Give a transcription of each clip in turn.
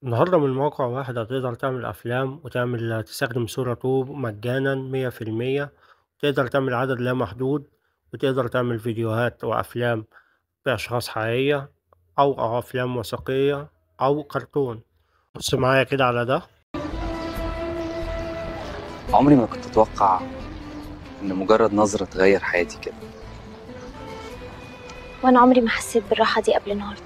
النهاردة من موقع واحد هتقدر تعمل أفلام تستخدم صورة طوب مجانا 100%. تقدر تعمل عدد لا محدود، وتقدر تعمل فيديوهات وأفلام بأشخاص حقيقية أو أفلام وثائقية أو كرتون. بص معايا كده على ده. عمري ما كنت أتوقع إن مجرد نظرة تغير حياتي كده. وانا عمري ما حسيت بالراحه دي قبل النهارده.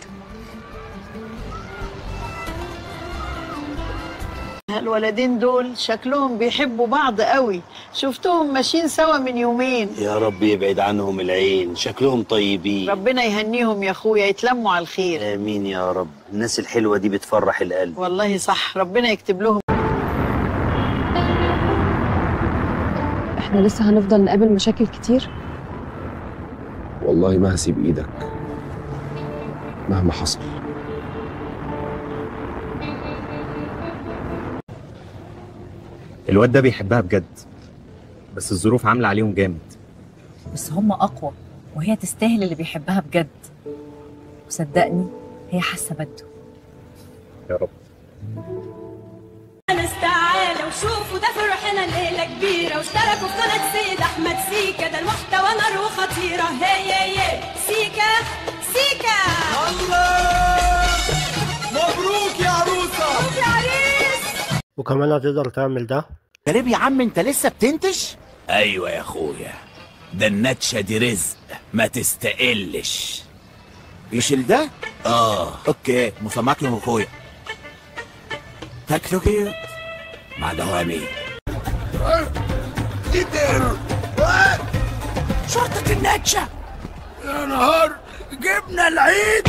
الولدين دول شكلهم بيحبوا بعض قوي، شفتهم ماشيين سوا من يومين. يا رب يبعد عنهم العين، شكلهم طيبين. ربنا يهنيهم يا اخويا، يتلموا على الخير. آمين يا رب. الناس الحلوة دي بتفرح القلب. والله صح، ربنا يكتب لهم. احنا لسه هنفضل نقابل مشاكل كتير. والله ما هسيب ايدك مهما حصل. الواد ده بيحبها بجد، بس الظروف عاملة عليهم جامد. بس هم أقوى، وهي تستاهل اللي بيحبها بجد. وصدقني هي حاسة بده. يا رب. ناس تعالوا وشوفوا ده فرحنا ليلة كبيرة، واشتركوا في قناة سيد أحمد سيكا، ده المحتوى نار وخطيرة. هي سيكا سيكا. الله مبروك يا عروسة، مبروك يا عريس. وكمان هتقدر تعمل ده. غريب يا عم، انت لسه بتنتج؟ ايوه يا اخويا، ده النتشه دي رزق ما تستقلش. يشيل ده؟ اوكي، مسمعك له اخويا. تاكلوا كده مع دوامي. شرطة النتشة يا نهار، جبنا العيد.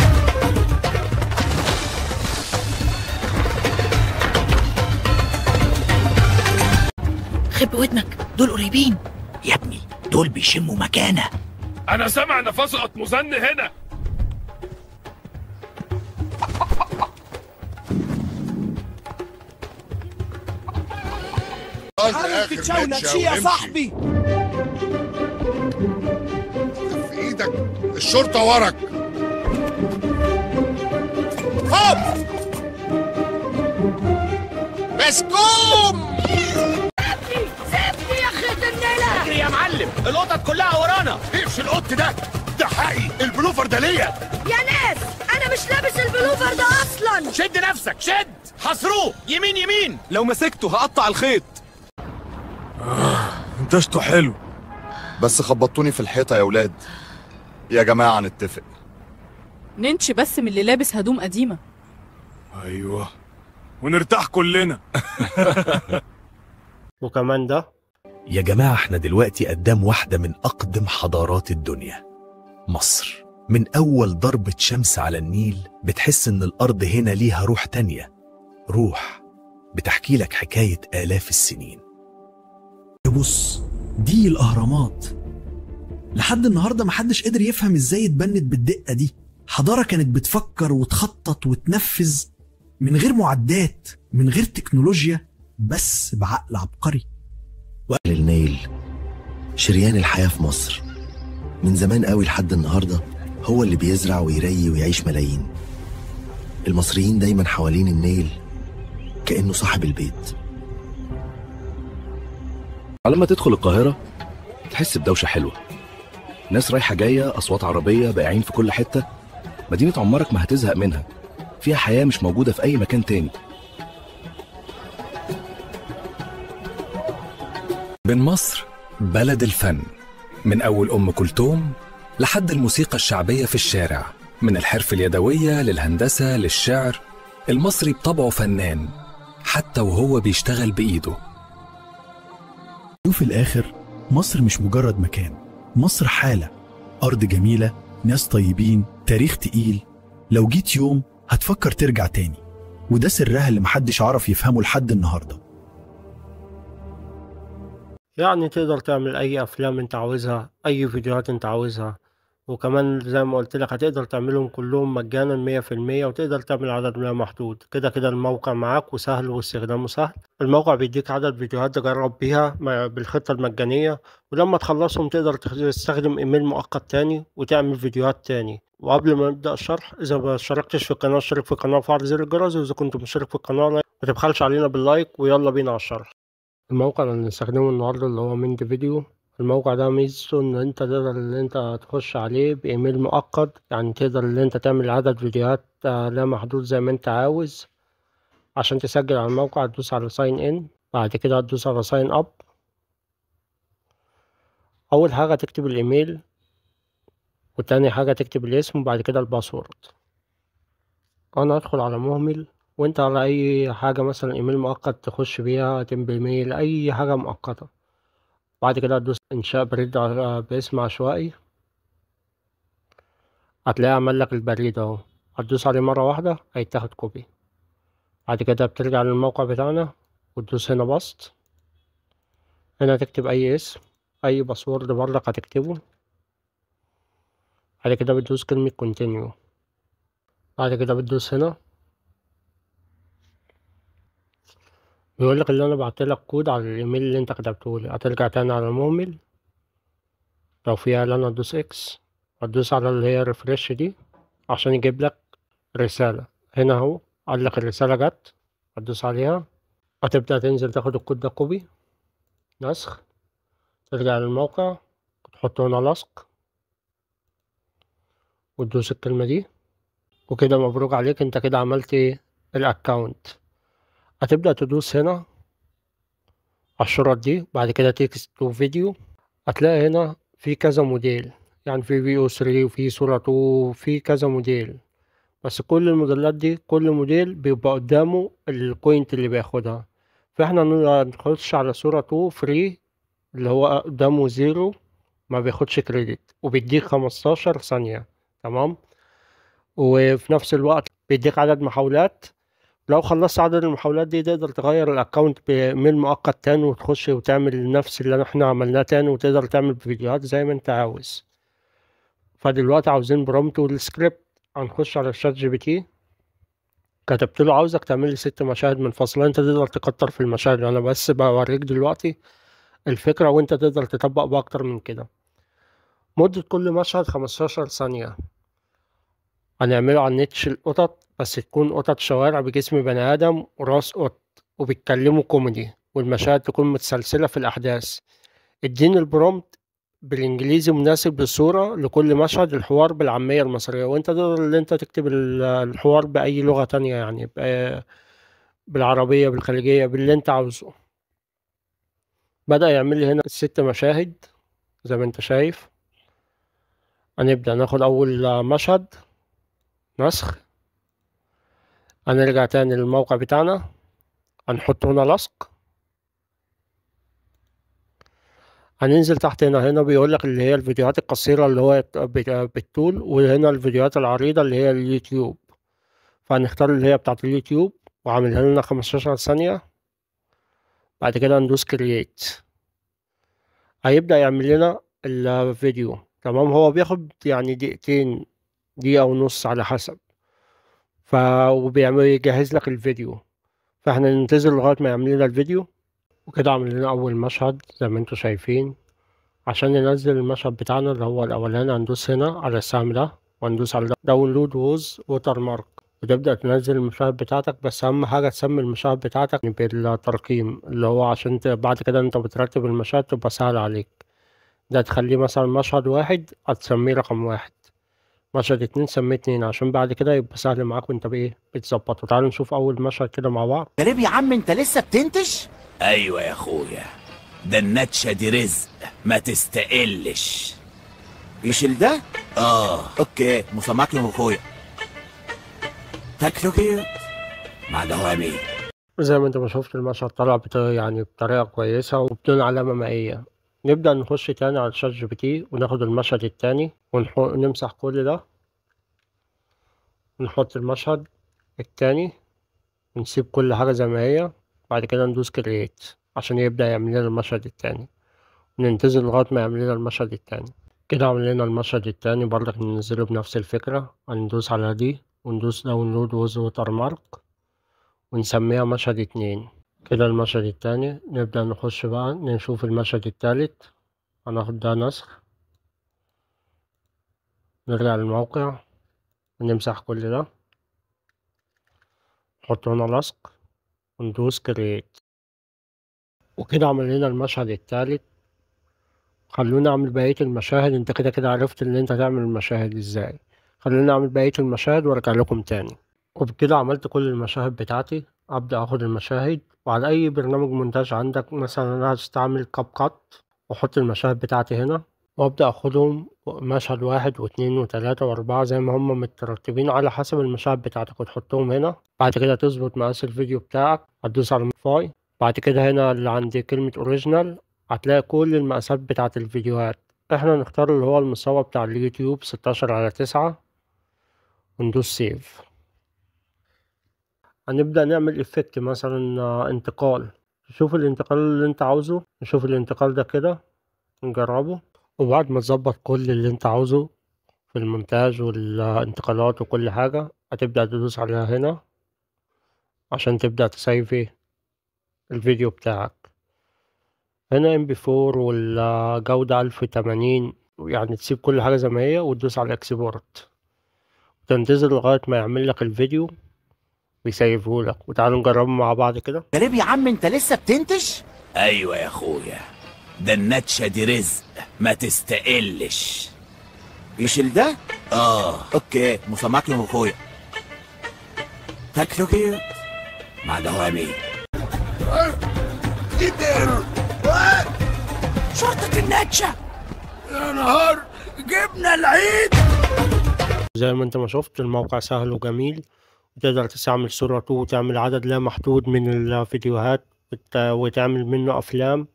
خب ودنك، دول قريبين. يا ابني دول بيشموا مكانه. انا سامع نفسه مزن هنا. حاول تتشاونك يا صاحبي. في ايدك، الشرطة وراك. هوب مسكوم. سيبني يا خيط النيلة. اجري يا معلم، القطط كلها ورانا. ايش القط ده حقي، البلوفر ده ليا. يا ناس أنا مش لابس البلوفر ده أصلا. شد نفسك، شد. حصروه يمين يمين، لو مسكته هقطع الخيط. انتشته حلو، بس خبطوني في الحيطة يا ولاد. يا جماعة نتفق. ننش بس من اللي لابس هدوم قديمة. ايوه، ونرتاح كلنا. وكمان ده. يا جماعه احنا دلوقتي قدام واحده من اقدم حضارات الدنيا، مصر. من اول ضربه شمس على النيل بتحس ان الارض هنا ليها روح تانية، روح بتحكي لك حكايه آلاف السنين. بص، دي الأهرامات. لحد النهاردة محدش قدر يفهم ازاي اتبنت بالدقة دي. حضارة كانت بتفكر وتخطط وتنفذ من غير معدات، من غير تكنولوجيا، بس بعقل عبقري. وأهل النيل شريان الحياة في مصر، من زمان قوي لحد النهاردة هو اللي بيزرع ويري ويعيش ملايين. المصريين دايما حوالين النيل كأنه صاحب البيت. لما تدخل القاهرة تحس بدوشة حلوة، ناس رايحة جاية، أصوات عربية، بائعين في كل حتة. مدينة عمرك ما هتزهق منها، فيها حياة مش موجودة في أي مكان تاني. بين مصر بلد الفن، من أول أم كلثوم لحد الموسيقى الشعبية في الشارع، من الحرف اليدوية للهندسة للشعر. المصري بطبعه فنان حتى وهو بيشتغل بإيده. وفي الآخر مصر مش مجرد مكان، مصر حالة، أرض جميلة، ناس طيبين، تاريخ تقيل. لو جيت يوم هتفكر ترجع تاني، وده سرها اللي محدش عرف يفهمه لحد النهاردة. تقدر تعمل أي أفلام أنت عاوزها، أي فيديوهات أنت عاوزها، وكمان زي ما قلت لك هتقدر تعملهم كلهم مجانا 100%، وتقدر تعمل عدد لا محدود. كده كده الموقع معاك وسهل واستخدامه سهل. الموقع بيديك عدد فيديوهات تجرب بيها بالخطة المجانية، ولما تخلصهم تقدر تستخدم ايميل مؤقت تاني وتعمل فيديوهات تاني. وقبل ما نبدأ الشرح، إذا ما اشتركتش في القناة اشترك في القناة وفعل زر الجرس، وإذا كنت مشترك في القناة ما تبخلش علينا باللايك. ويلا بينا على الشرح. الموقع اللي هنستخدمه النهاردة اللي هو ميند فيديو. الموقع ده ميزته ان انت تقدر ان انت تخش عليه بايميل مؤقت، يعني تقدر ان انت تعمل عدد فيديوهات لا محدود زي ما انت عاوز. عشان تسجل على الموقع تدوس على ساين ان، بعد كده هتدوس على ساين اب. اول حاجة تكتب الايميل، وتاني حاجة تكتب الاسم، وبعد كده الباسورد. انا هدخل على مهمل، وانت على اي حاجة مثلا ايميل مؤقت تخش بيها، تمبل ميل، اي حاجة مؤقتة. بعد كده هتدوس انشاء بريد باسم عشوائي، هتلاقيه عمل لك البريد اهو. هتدوس عليه مرة واحدة هيتاخد كوبي. بعد كده بترجع للموقع بتاعنا وتدوس هنا بسط. هنا تكتب اي اسم، اي باسورد برضك هتكتبه. بعد كده بتدوس كلمة كونتينيو. بعد كده بتدوس هنا، بيقولك اللي انا بعتلك كود على الايميل اللي انت كتبتهولي. هترجع تاني على المهمل، لو فيها اعلان هتدوس اكس، هتدوس على اللي هي ريفرش دي عشان يجيب لك رسالة. هنا اهو قال لك الرسالة جت، هتدوس عليها. هتبدأ تنزل تاخد الكود ده كوبي نسخ، ترجع للموقع وتحط هنا لصق وتدوس الكلمة دي. وكده مبروك عليك، انت كده عملت ايه الاكونت. هتبدأ تدوس هنا على الشرط دي، بعد كده تكست تو فيديو. هتلاقي هنا في كذا موديل، يعني في فيو 3 وفي صورة 2 وفي كذا موديل. بس كل الموديلات دي كل موديل بيبقى قدامه البوينت اللي بياخدها. فاحنا نخش على صورة 2 فري اللي هو قدامه 0، ما بياخدش كريدت، وبيديك 15 ثانية. تمام. وفي نفس الوقت بيديك عدد محاولات. لو خلصت عدد المحاولات دي تقدر تغير الاكونت بايميل مؤقت تاني، وتخش وتعمل نفس اللي احنا عملناه تاني، وتقدر تعمل فيديوهات زي ما انت عاوز. فدلوقتي عاوزين برومت والسكريبت. هنخش على الشات جي بي تي، كتبت له عاوزك تعمل لي 6 مشاهد منفصلة. انت تقدر تكتر في المشاهد، انا بس بوريك دلوقتي الفكرة، وانت تقدر تطبق بأكتر من كده. مدة كل مشهد 15 ثانية. هنعمله عن نتش القطط، بس تكون قطط شوارع بجسم بني آدم وراس قط وبيتكلموا كوميدي، والمشاهد تكون متسلسلة في الأحداث. اديني البرومت بالإنجليزي مناسب للصورة لكل مشهد، الحوار بالعامية المصرية. وانت تقدر اللي انت تكتب الحوار بأي لغة تانية، يعني بالعربية بالخليجية باللي انت عاوزه. بدأ يعمل لي هنا 6 مشاهد زي ما انت شايف. هنبدأ ناخد أول مشهد نسخ. هنرجع تاني للموقع بتاعنا، هنحط هنا لصق. هننزل تحت هنا بيقولك اللي هي الفيديوهات القصيرة اللي هو بالطول، وهنا الفيديوهات العريضة اللي هي اليوتيوب. فهنختار اللي هي بتاعة اليوتيوب وعاملها لنا 15 ثانية. بعد كده ندوس كرييت، هيبدأ يعمل لنا الفيديو. تمام. هو بياخد يعني دقيقتين، دقيقة ونص على حسب. وبيعمل يجهز لك الفيديو، فاحنا ننتظر لغاية ما يعمل لنا الفيديو. وكده عمل لنا أول مشهد زي ما انتوا شايفين. عشان ننزل المشهد بتاعنا اللي هو الأولاني هندوس هنا على السهم ده، وندوس على داونلود ووز ووتر مارك، وتبدأ تنزل المشاهد بتاعتك. بس أهم حاجة تسمي المشاهد بتاعتك بالترقيم، اللي هو عشان بعد كده انت بترتب المشاهد تبقى سهل عليك. ده تخليه مثلا مشهد 1 هتسميه رقم 1، مشهد 2 سميه 2، عشان بعد كده يبقى سهل معاك وانت بتظبطه. تعالوا نشوف أول مشهد كده مع بعض. غريب يا عم، انت لسه بتنتش؟ ايوه يا اخويا، ده النتشه دي رزق ما تستقلش. يشيل ده؟ اوكي، مسامعك يا اخويا. تاكلوا كده مع دوامي. زي ما انت ما شفت المشهد طلع يعني بطريقة كويسة وبدون علامة مائية. نبدأ نخش تاني على الشات جي بي تي وناخد المشهد التاني ونمسح كل ده، ونحط المشهد التاني ونسيب كل حاجة زي ما هي. بعد كده ندوس كرييت عشان يبدأ يعمل لنا المشهد التاني، وننتظر لغاية ما يعمل لنا المشهد التاني. كده عملنا المشهد التاني برضك ننزله بنفس الفكرة. هندوس على دي وندوس داونلود ويز ووتر مارك ونسميها مشهد 2. كده المشهد التاني. نبدأ نخش بقى نشوف المشهد التالت. هناخد ده نسخ، نرجع للموقع ونمسح كل ده، نحط هنا لصق وندوس كرييت. وكده عملنا المشهد التالت. خلونا نعمل بقية المشاهد. انت كده عرفت ان انت تعمل المشاهد ازاي. خلونا نعمل بقية المشاهد وارجع لكم تاني. وبكده عملت كل المشاهد بتاعتي. ابدأ اخد المشاهد، وعلى اي برنامج مونتاج عندك، مثلا انا هستعمل كاب كات، واحط المشاهد بتاعتي هنا، وابدأ اخدهم مشهد 1 و2 و3 و4 زي ما هم مترتبين على حسب المشاهد بتاعتك، وتحطهم هنا. بعد كده تظبط مقاس الفيديو بتاعك، هتدوس على موديفاي. بعد كده هنا اللي عند كلمة اوريجينال هتلاقي كل المقاسات بتاعت الفيديوهات. احنا نختار اللي هو المستوى بتاع اليوتيوب 16:9 وندوس سيف. هنبدأ نعمل افكت مثلا انتقال. نشوف الانتقال اللي انت عاوزه. نشوف الانتقال ده كده نجربه. وبعد ما تظبط كل اللي انت عاوزه في المونتاج والانتقالات وكل حاجة، هتبدأ تدوس عليها هنا عشان تبدأ تسيف الفيديو بتاعك. هنا MP4 والجودة 1080، يعني تسيب كل حاجة زي ما هي وتدوس على اكسبورت وتنتظر لغاية ما يعمل لك الفيديو ويسيفهولك. وتعالوا نجربه مع بعض كده. غريب يا عم، انت لسه بتنتش؟ ايوه يا اخويا، ده النتشة دي رزق ما تستقلش. يشيل ده؟ اوكي، مسامعك يا اخويا. تاكلو كيوت مع دوامي. شرطة النتشة يا نهار جبنا العيد. زي ما انت ما شفت الموقع سهل وجميل، وتقدر تستعمل صورة 2 وتعمل عدد لا محدود من الفيديوهات وتعمل منه أفلام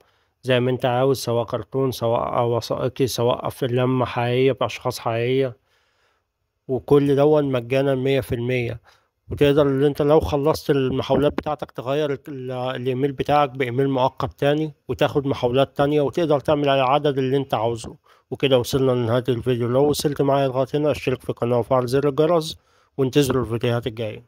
زي ما انت عاوز، سواء كرتون سواء وثائقي سواء أفلام حقيقية بأشخاص حقيقية، وكل دون مجانا 100%. وتقدر ان انت لو خلصت المحاولات بتاعتك تغير الايميل بتاعك بايميل مؤقت تاني وتاخد محاولات تانية، وتقدر تعمل على العدد اللي انت عاوزه. وكده وصلنا لنهاية الفيديو. لو وصلت معايا لغاية هنا اشترك في القناة وفعل زر الجرس وانتظروا الفيديوهات الجاية.